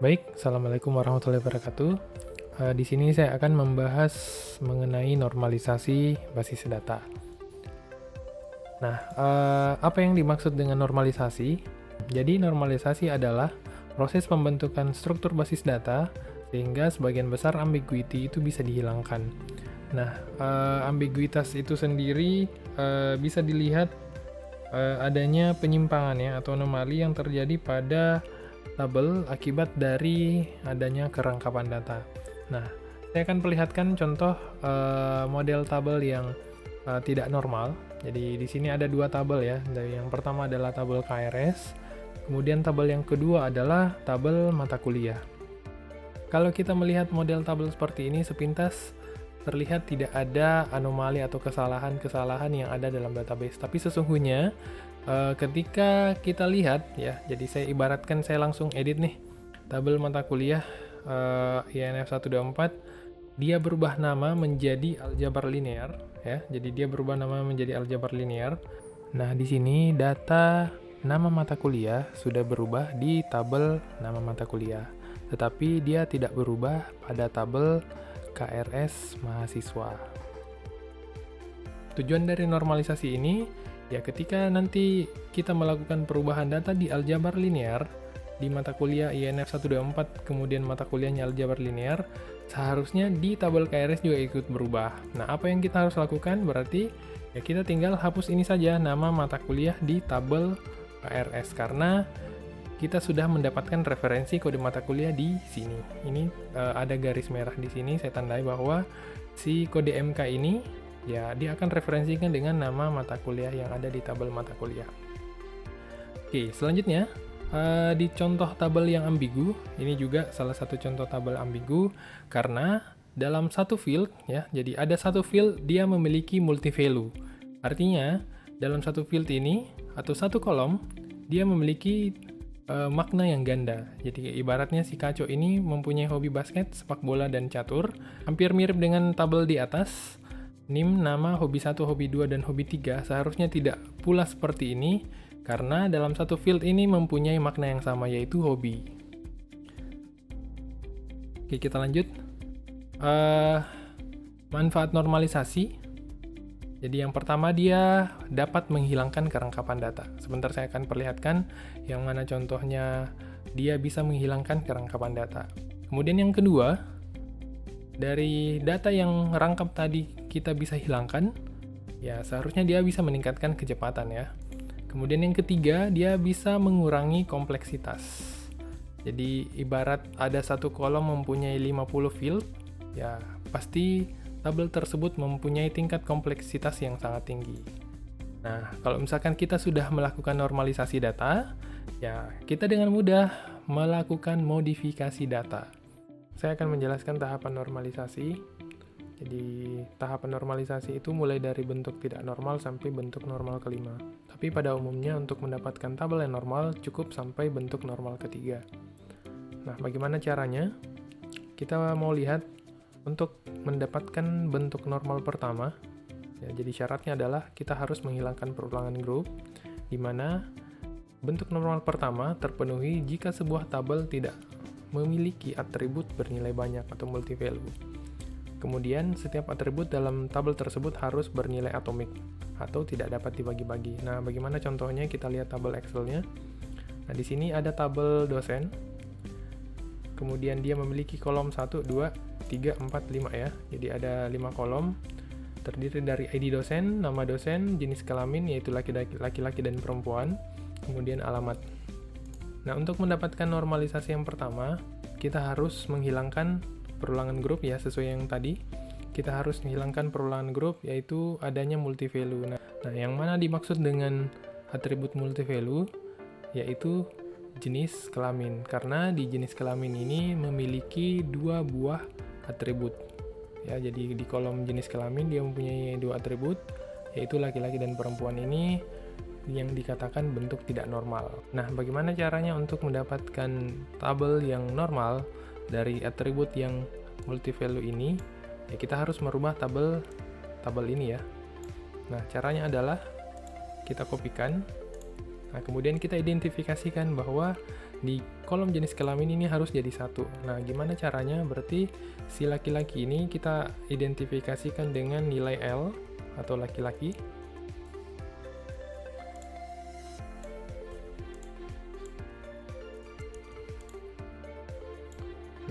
Baik, Assalamualaikum warahmatullahi wabarakatuh. Di sini saya akan membahas mengenai normalisasi basis data. Nah, apa yang dimaksud dengan normalisasi? Jadi, normalisasi adalah proses pembentukan struktur basis data sehingga sebagian besar ambiguity itu bisa dihilangkan. Nah, ambiguitas itu sendiri bisa dilihat adanya penyimpangan ya atau anomali yang terjadi pada tabel akibat dari adanya kerangkapan data. Nah, saya akan perlihatkan contoh model tabel yang tidak normal. Jadi di sini ada dua tabel ya. Dari yang pertama adalah tabel KRS, kemudian tabel yang kedua adalah tabel mata kuliah. Kalau kita melihat model tabel seperti ini sepintas terlihat tidak ada anomali atau kesalahan-kesalahan yang ada dalam database. Tapi sesungguhnya ketika kita lihat ya, jadi saya ibaratkan saya langsung edit nih tabel mata kuliah INF 124, dia berubah nama menjadi aljabar linear ya. Jadi dia berubah nama menjadi aljabar linear. Nah, di sini data nama mata kuliah sudah berubah di tabel nama mata kuliah, tetapi dia tidak berubah pada tabel KRS mahasiswa. Tujuan dari normalisasi ini ya ketika nanti kita melakukan perubahan data di aljabar linear di mata kuliah INF 124 kemudian mata kuliahnya aljabar linear, seharusnya di tabel KRS juga ikut berubah. Nah, apa yang kita harus lakukan berarti ya kita tinggal hapus ini saja nama mata kuliah di tabel KRS karena kita sudah mendapatkan referensi kode mata kuliah di sini. Ini ada garis merah di sini, saya tandai bahwa si kode MK ini ya dia akan referensikan dengan nama mata kuliah yang ada di tabel mata kuliah. Oke, selanjutnya di contoh tabel yang ambigu, ini juga salah satu contoh tabel ambigu karena dalam satu field ya, jadi ada satu field dia memiliki multi value. Artinya dalam satu field ini atau satu kolom dia memiliki makna yang ganda. Jadi ibaratnya si Kaco ini mempunyai hobi basket, sepak bola, dan catur. Hampir mirip dengan tabel di atas. NIM, nama, hobi 1, hobi 2, dan hobi 3 seharusnya tidak pula seperti ini karena dalam satu field ini mempunyai makna yang sama yaitu hobi. Oke, kita lanjut. Manfaat normalisasi. Jadi yang pertama dia dapat menghilangkan kerangkapan data. Sebentar saya akan perlihatkan yang mana contohnya dia bisa menghilangkan kerangkapan data. Kemudian yang kedua, dari data yang rangkap tadi kita bisa hilangkan, ya seharusnya dia bisa meningkatkan kecepatan ya. Kemudian yang ketiga, dia bisa mengurangi kompleksitas. Jadi ibarat ada satu kolom mempunyai 50 field, ya pasti tabel tersebut mempunyai tingkat kompleksitas yang sangat tinggi. Nah, kalau misalkan kita sudah melakukan normalisasi data, ya kita dengan mudah melakukan modifikasi data. Saya akan menjelaskan tahapan normalisasi. Jadi, tahapan normalisasi itu mulai dari bentuk tidak normal sampai bentuk normal kelima. Tapi pada umumnya untuk mendapatkan tabel yang normal cukup sampai bentuk normal ketiga. Nah, bagaimana caranya? Kita mau lihat untuk mendapatkan bentuk normal pertama, ya, jadi syaratnya adalah kita harus menghilangkan perulangan grup, di mana bentuk normal pertama terpenuhi jika sebuah tabel tidak memiliki atribut bernilai banyak atau multi-value. Kemudian, setiap atribut dalam tabel tersebut harus bernilai atomik atau tidak dapat dibagi-bagi. Nah, bagaimana contohnya? Kita lihat tabel Excel-nya. Nah, di sini ada tabel dosen. Kemudian dia memiliki kolom 1, 2, 3, 4, 5 ya. Jadi ada 5 kolom. Terdiri dari ID dosen, nama dosen, jenis kelamin yaitu laki-laki dan perempuan, kemudian alamat. Nah, untuk mendapatkan normalisasi yang pertama, kita harus menghilangkan perulangan grup ya, sesuai yang tadi. Kita harus menghilangkan perulangan grup yaitu adanya multi value. Nah, yang mana dimaksud dengan atribut multi value yaitu jenis kelamin, karena di jenis kelamin ini memiliki dua buah atribut ya. Jadi di kolom jenis kelamin dia mempunyai dua atribut yaitu laki-laki dan perempuan, ini yang dikatakan bentuk tidak normal. Nah, bagaimana caranya untuk mendapatkan tabel yang normal dari atribut yang multi value ini? Ya, kita harus merubah tabel ini ya. Nah, caranya adalah kita kopikan. Nah, kemudian kita identifikasikan bahwa di kolom jenis kelamin ini harus jadi 1. Nah, gimana caranya? Berarti si laki-laki ini kita identifikasikan dengan nilai L atau laki-laki.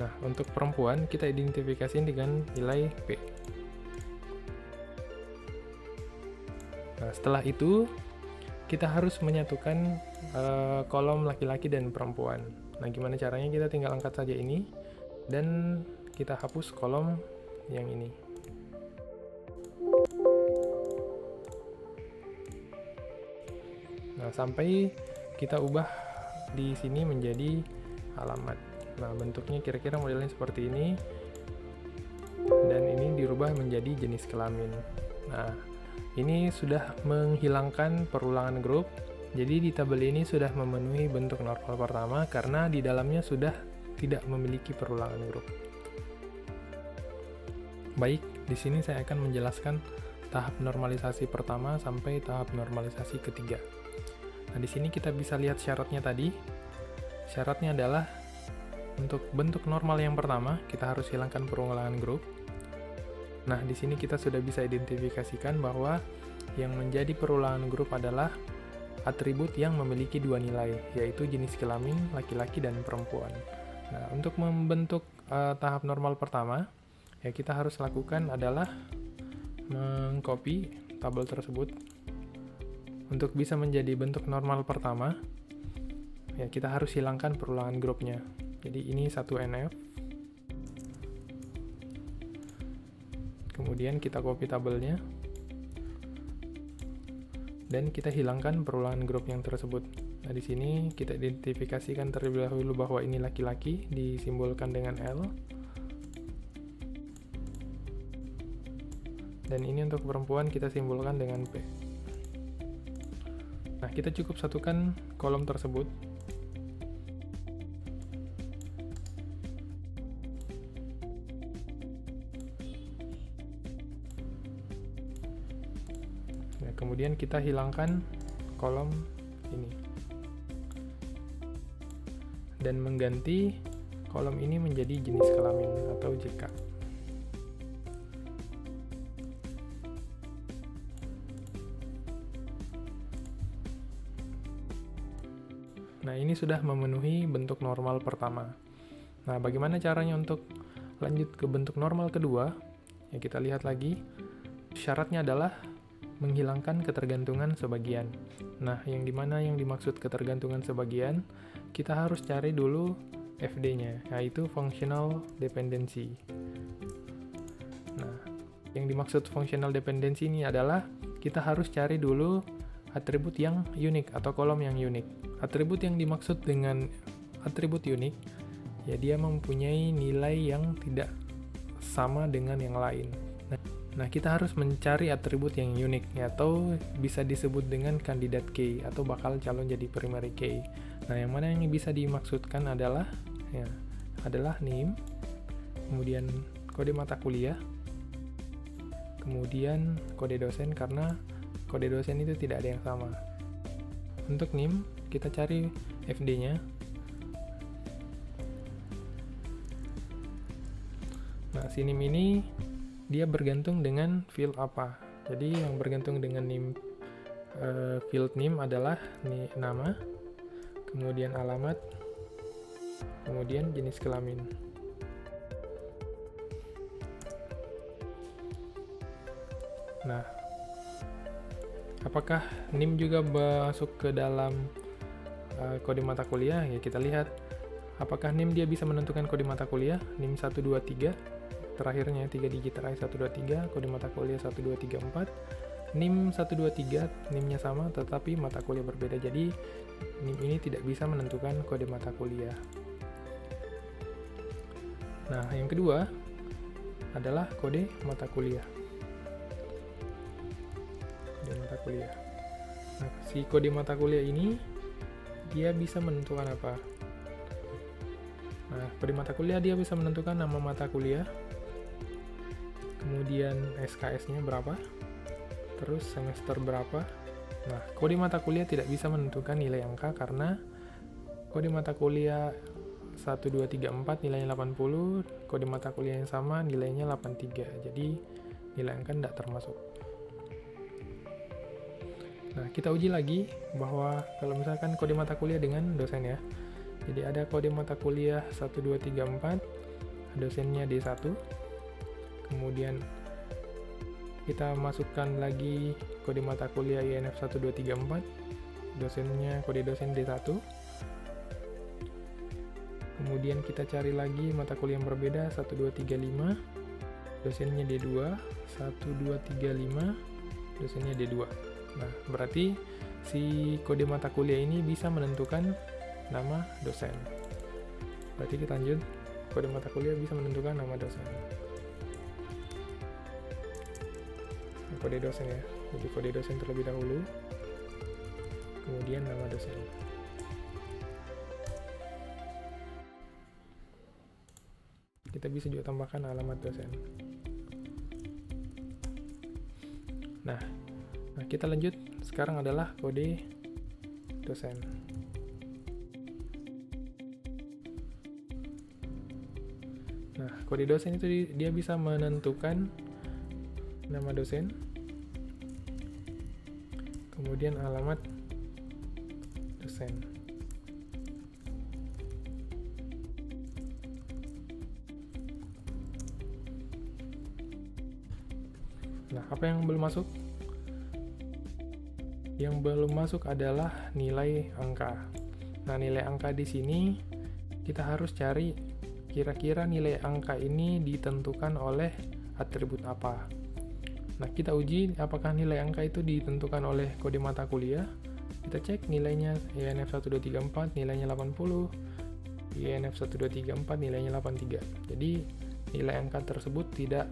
Nah, untuk perempuan kita identifikasikan dengan nilai P. Nah, setelah itu kita harus menyatukan kolom laki-laki dan perempuan. Nah, gimana caranya? Kita tinggal angkat saja ini dan kita hapus kolom yang ini. Nah, sampai kita ubah di sini menjadi alamat. Nah, bentuknya kira-kira modelnya seperti ini, dan ini dirubah menjadi jenis kelamin. Nah, ini sudah menghilangkan perulangan grup, jadi di tabel ini sudah memenuhi bentuk normal pertama karena di dalamnya sudah tidak memiliki perulangan grup. Baik, di sini saya akan menjelaskan tahap normalisasi pertama sampai tahap normalisasi ketiga. Nah, di sini kita bisa lihat syaratnya tadi. Syaratnya adalah untuk bentuk normal yang pertama, kita harus hilangkan perulangan grup. Nah, di sini kita sudah bisa identifikasikan bahwa yang menjadi perulangan grup adalah atribut yang memiliki 2 nilai, yaitu jenis kelamin laki-laki dan perempuan. Nah, untuk membentuk tahap normal pertama, ya kita harus lakukan adalah mengcopy tabel tersebut. Untuk bisa menjadi bentuk normal pertama, ya kita harus hilangkan perulangan grupnya. Jadi ini 1NF. Kemudian kita copy tabelnya. Dan kita hilangkan perulangan grup yang tersebut. Nah, di sini kita identifikasikan terlebih dahulu bahwa ini laki-laki, disimbolkan dengan L. Dan ini untuk perempuan kita simbolkan dengan P. Nah, kita cukup satukan kolom tersebut. Nah, kemudian kita hilangkan kolom ini. Dan mengganti kolom ini menjadi jenis kelamin atau JK. Nah, ini sudah memenuhi bentuk normal pertama. Nah, bagaimana caranya untuk lanjut ke bentuk normal kedua? Ya, kita lihat lagi. Syaratnya adalah menghilangkan ketergantungan sebagian. Nah, yang dimana yang dimaksud ketergantungan sebagian, kita harus cari dulu FD-nya, yaitu functional dependency. Nah, yang dimaksud functional dependency ini adalah kita harus cari dulu atribut yang unik atau kolom yang unik. Atribut yang dimaksud dengan atribut unik, ya dia mempunyai nilai yang tidak sama dengan yang lain. Nah, kita harus mencari atribut yang unik, atau bisa disebut dengan kandidat key atau bakal calon jadi primary key. Nah, yang mana yang bisa dimaksudkan adalah NIM, kemudian kode mata kuliah, kemudian kode dosen, karena kode dosen itu tidak ada yang sama. Untuk NIM, kita cari FD-nya. Nah, si NIM ini dia bergantung dengan field apa. Jadi yang bergantung dengan NIM, field NIM adalah nama, kemudian alamat, kemudian jenis kelamin. Nah, apakah NIM juga masuk ke dalam kode mata kuliah? Ya, kita lihat apakah NIM dia bisa menentukan kode mata kuliah. NIM 123, terakhirnya 3 digit terakhir 123, kode mata kuliah 1234. NIM 123 NIM-nya sama tetapi mata kuliah berbeda. Jadi NIM ini tidak bisa menentukan kode mata kuliah. Nah, yang kedua adalah kode mata kuliah. Kode mata kuliah. Nah, si kode mata kuliah ini dia bisa menentukan apa? Nah, kode mata kuliah dia bisa menentukan nama mata kuliah, kemudian SKS-nya berapa, terus semester berapa, Nah, kode mata kuliah tidak bisa menentukan nilai angka karena kode mata kuliah 1, 2, 3, 4 nilainya 80, kode mata kuliah yang sama nilainya 83, jadi nilai angka tidak termasuk. Nah, kita uji lagi bahwa kalau misalkan kode mata kuliah dengan dosen ya. Jadi ada kode mata kuliah 1, 2, 3, 4, dosennya D1, kemudian kita masukkan lagi kode mata kuliah INF 1, 2, 3, 4, dosennya kode dosen D1, kemudian kita cari lagi mata kuliah yang berbeda 1, 2, 3, 5, dosennya D2, 1, 2, 3, 5, dosennya D2. Nah, berarti si kode mata kuliah ini bisa menentukan nama dosen. Berarti kita lanjut, kode mata kuliah bisa menentukan nama dosen. Kode dosen ya, jadi kode dosen terlebih dahulu, kemudian nama dosen. Kita bisa juga tambahkan alamat dosen. Nah, kita lanjut, sekarang adalah kode dosen. Nah, kode dosen itu dia bisa menentukan nama dosen, kemudian alamat dosen. Nah, apa yang belum masuk? Yang belum masuk adalah nilai angka. Nah, nilai angka di sini kita harus cari kira-kira nilai angka ini ditentukan oleh atribut apa. Nah, kita uji apakah nilai angka itu ditentukan oleh kode mata kuliah. Kita cek nilainya INF 1, 2, 3, 4 nilainya 80, INF 1, 2, 3, 4 nilainya 83. Jadi nilai angka tersebut tidak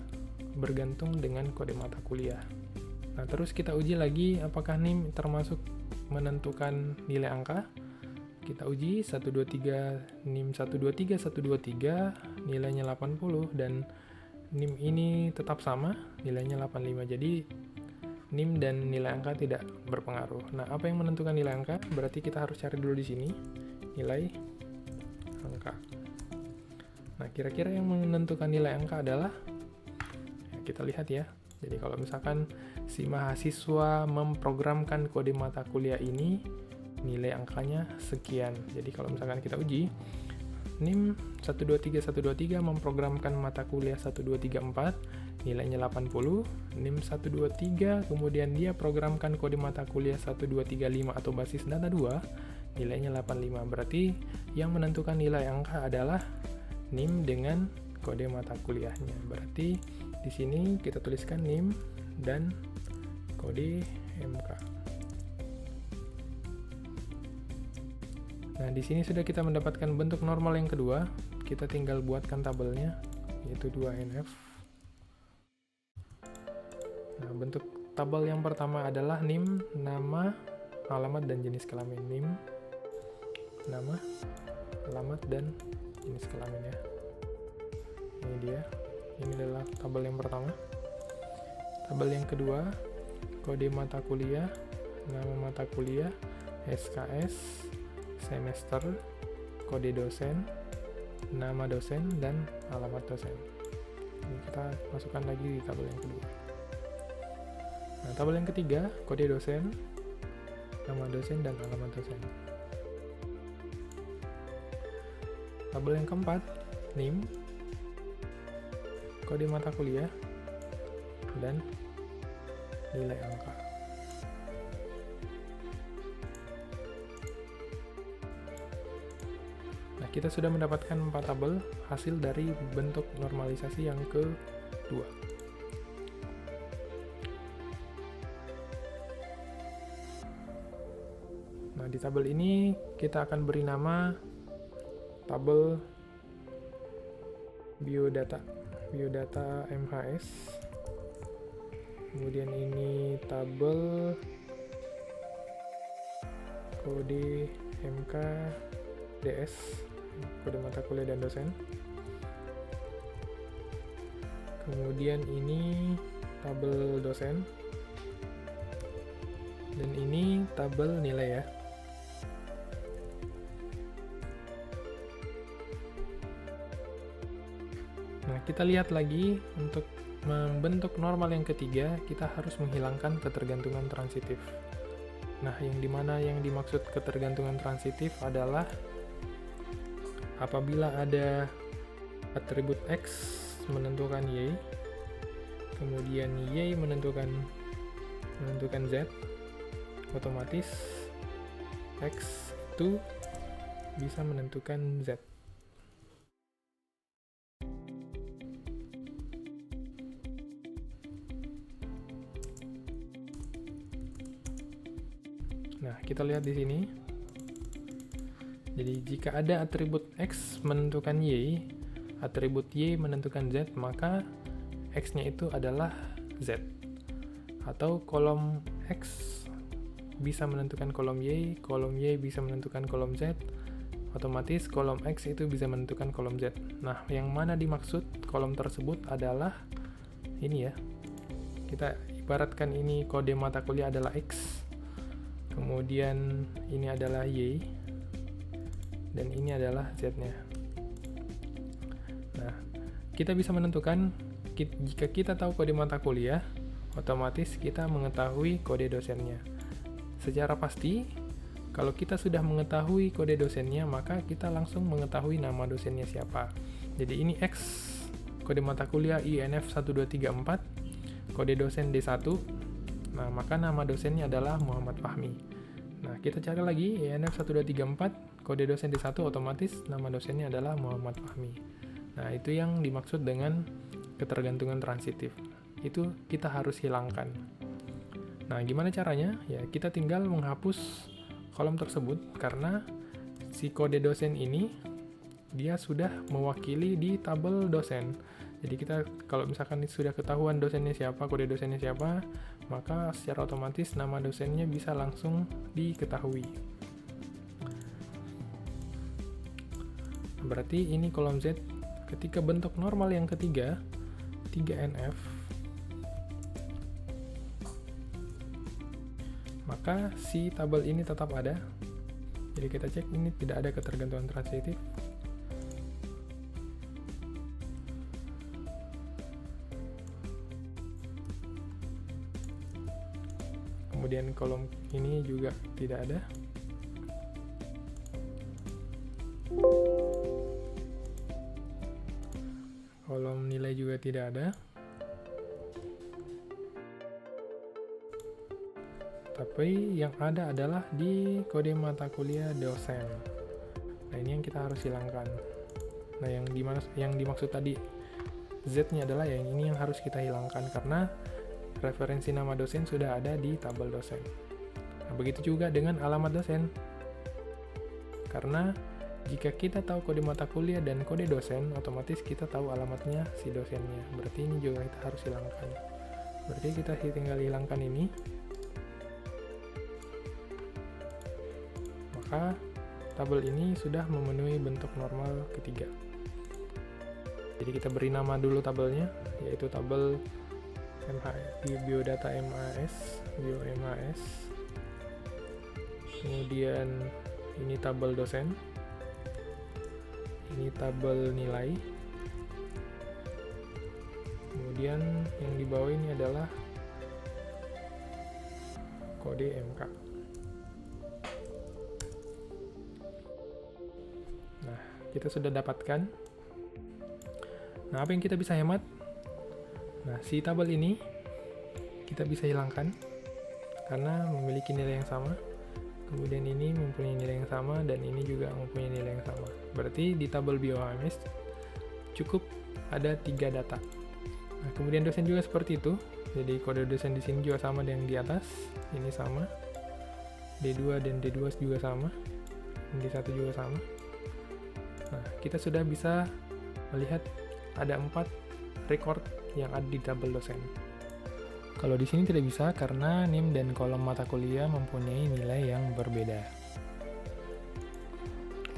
bergantung dengan kode mata kuliah. Nah, terus kita uji lagi apakah NIM termasuk menentukan nilai angka. Kita uji 123 NIM 123 123 nilainya 80 dan NIM ini tetap sama nilainya 85. Jadi NIM dan nilai angka tidak berpengaruh. Nah, apa yang menentukan nilai angka? Berarti kita harus cari dulu di sini nilai angka. Nah, kira-kira yang menentukan nilai angka adalah, kita lihat ya. Jadi kalau misalkan si mahasiswa memprogramkan kode mata kuliah ini, nilai angkanya sekian. Jadi kalau misalkan kita uji, NIM 123 memprogramkan mata kuliah 1, 2, 3, 4, nilainya 80, NIM 123, kemudian dia programkan kode mata kuliah 1, 2, 3, 5 atau basis data 2, nilainya 85. Berarti yang menentukan nilai angka adalah NIM dengan kode mata kuliahnya. Berarti di sini kita tuliskan NIM dan kode MK. Nah, di sini sudah kita mendapatkan bentuk normal yang kedua. Kita tinggal buatkan tabelnya, yaitu 2NF. Nah, bentuk tabel yang pertama adalah NIM, nama, alamat, dan jenis kelamin. NIM, nama, alamat, dan jenis kelamin ya. Ini dia. Ini adalah tabel yang pertama. Tabel yang kedua, kode mata kuliah, nama mata kuliah, SKS, semester, kode dosen, nama dosen, dan alamat dosen. Ini kita masukkan lagi di tabel yang kedua. Nah, tabel yang ketiga, kode dosen, nama dosen, dan alamat dosen. Tabel yang keempat, NIM, kode mata kuliah, dan nilai angka. Nah, kita sudah mendapatkan 4 tabel hasil dari bentuk normalisasi yang kedua. Nah, di tabel ini kita akan beri nama tabel biodata MHS. Kemudian ini tabel kode MK DS, kode mata kuliah dan dosen. Kemudian ini tabel dosen. Dan ini tabel nilai ya. Nah, kita lihat lagi, untuk membentuk normal yang ketiga, kita harus menghilangkan ketergantungan transitif. Nah, yang dimana yang dimaksud ketergantungan transitif adalah apabila ada atribut X menentukan Y, kemudian Y menentukan Z, otomatis X itu bisa menentukan Z. Nah, kita lihat di sini. Jadi, jika ada atribut X menentukan Y, atribut Y menentukan Z, maka X-nya itu adalah Z. Atau kolom X bisa menentukan kolom Y bisa menentukan kolom Z, otomatis kolom X itu bisa menentukan kolom Z. Nah, yang mana dimaksud kolom tersebut adalah ini ya. Kita ibaratkan ini kode mata kuliah adalah X, kemudian ini adalah Y, dan ini adalah Z-nya. Nah, kita bisa menentukan, jika kita tahu kode mata kuliah, otomatis kita mengetahui kode dosennya. Secara pasti, kalau kita sudah mengetahui kode dosennya, maka kita langsung mengetahui nama dosennya siapa. Jadi ini X, kode mata kuliah INF 1234, kode dosen D1, nah maka nama dosennya adalah Muhammad Fahmi. Nah, kita cari lagi INF 1234, kode dosen D1, otomatis nama dosennya adalah Muhammad Fahmi. Nah, itu yang dimaksud dengan ketergantungan transitif. Itu kita harus hilangkan. Nah, gimana caranya? Ya, kita tinggal menghapus kolom tersebut, karena si kode dosen ini dia sudah mewakili di tabel dosen. Jadi kita kalau misalkan sudah ketahuan dosennya siapa, kode dosennya siapa, maka secara otomatis nama dosennya bisa langsung diketahui. Berarti ini kolom Z. Ketika bentuk normal yang ketiga, 3NF, maka si tabel ini tetap ada. Jadi kita cek, ini tidak ada ketergantungan transitif. Kemudian kolom ini juga tidak ada. Kolom nilai juga tidak ada. Tapi yang ada adalah di kode mata kuliah dosen. Nah, ini yang kita harus hilangkan. Nah, yang dimaksud tadi Z-nya adalah yang ini yang harus kita hilangkan, karena referensi nama dosen sudah ada di tabel dosen. Nah, begitu juga dengan alamat dosen. Karena jika kita tahu kode mata kuliah dan kode dosen, otomatis kita tahu alamatnya si dosennya. Berarti ini juga kita harus hilangkan. Berarti kita tinggal hilangkan ini. Maka tabel ini sudah memenuhi bentuk normal ketiga. Jadi kita beri nama dulu tabelnya, yaitu tabel biodata MAS, BioMAS. Kemudian ini tabel dosen. Ini tabel nilai. Kemudian yang di bawah ini adalah kode MK. Nah, kita sudah dapatkan. Nah, apa yang kita bisa hemat? Nah, si tabel ini kita bisa hilangkan karena memiliki nilai yang sama. Kemudian ini mempunyai nilai yang sama, dan ini juga mempunyai nilai yang sama. Berarti di tabel BioMAS cukup ada 3 data. Nah, kemudian dosen juga seperti itu. Jadi kode dosen di sini juga sama dengan di atas. Ini sama. D2 dan D2 juga sama. D1 juga sama. Nah, kita sudah bisa melihat ada 4 record yang ada di tabel dosen. Kalau di sini tidak bisa karena NIM dan kolom mata kuliah mempunyai nilai yang berbeda.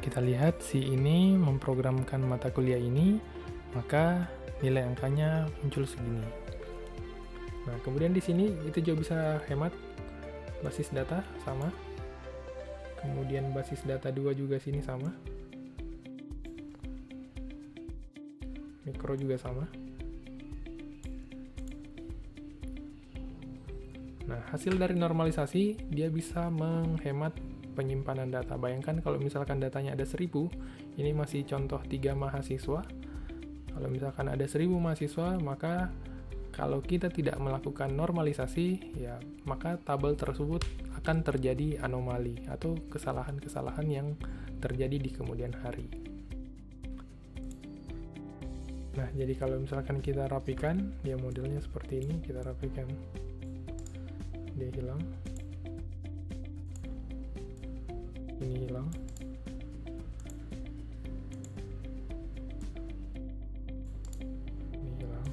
Kita lihat si ini memprogramkan mata kuliah ini, maka nilai angkanya muncul segini. Nah, kemudian di sini itu juga bisa hemat. basis data sama. Kemudian basis data 2 juga sini sama. Mikro juga sama. Nah, hasil dari normalisasi, dia bisa menghemat penyimpanan data. Bayangkan kalau misalkan datanya ada 1000, ini masih contoh 3 mahasiswa. Kalau misalkan ada 1000 mahasiswa, maka kalau kita tidak melakukan normalisasi, ya maka tabel tersebut akan terjadi anomali atau kesalahan-kesalahan yang terjadi di kemudian hari. Nah, jadi kalau misalkan kita rapikan, dia modelnya seperti ini, kita rapikan. Dia hilang. Ini hilang. Ini hilang.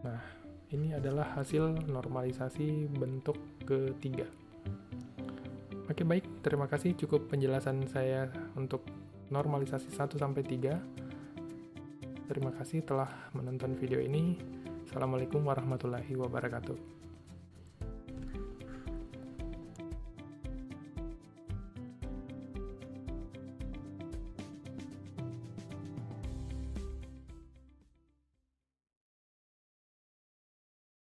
Nah, ini adalah hasil normalisasi bentuk ketiga. Oke, baik. Terima kasih. Cukup penjelasan saya untuk normalisasi 1-3. Terima kasih telah menonton video ini. Assalamualaikum warahmatullahi wabarakatuh.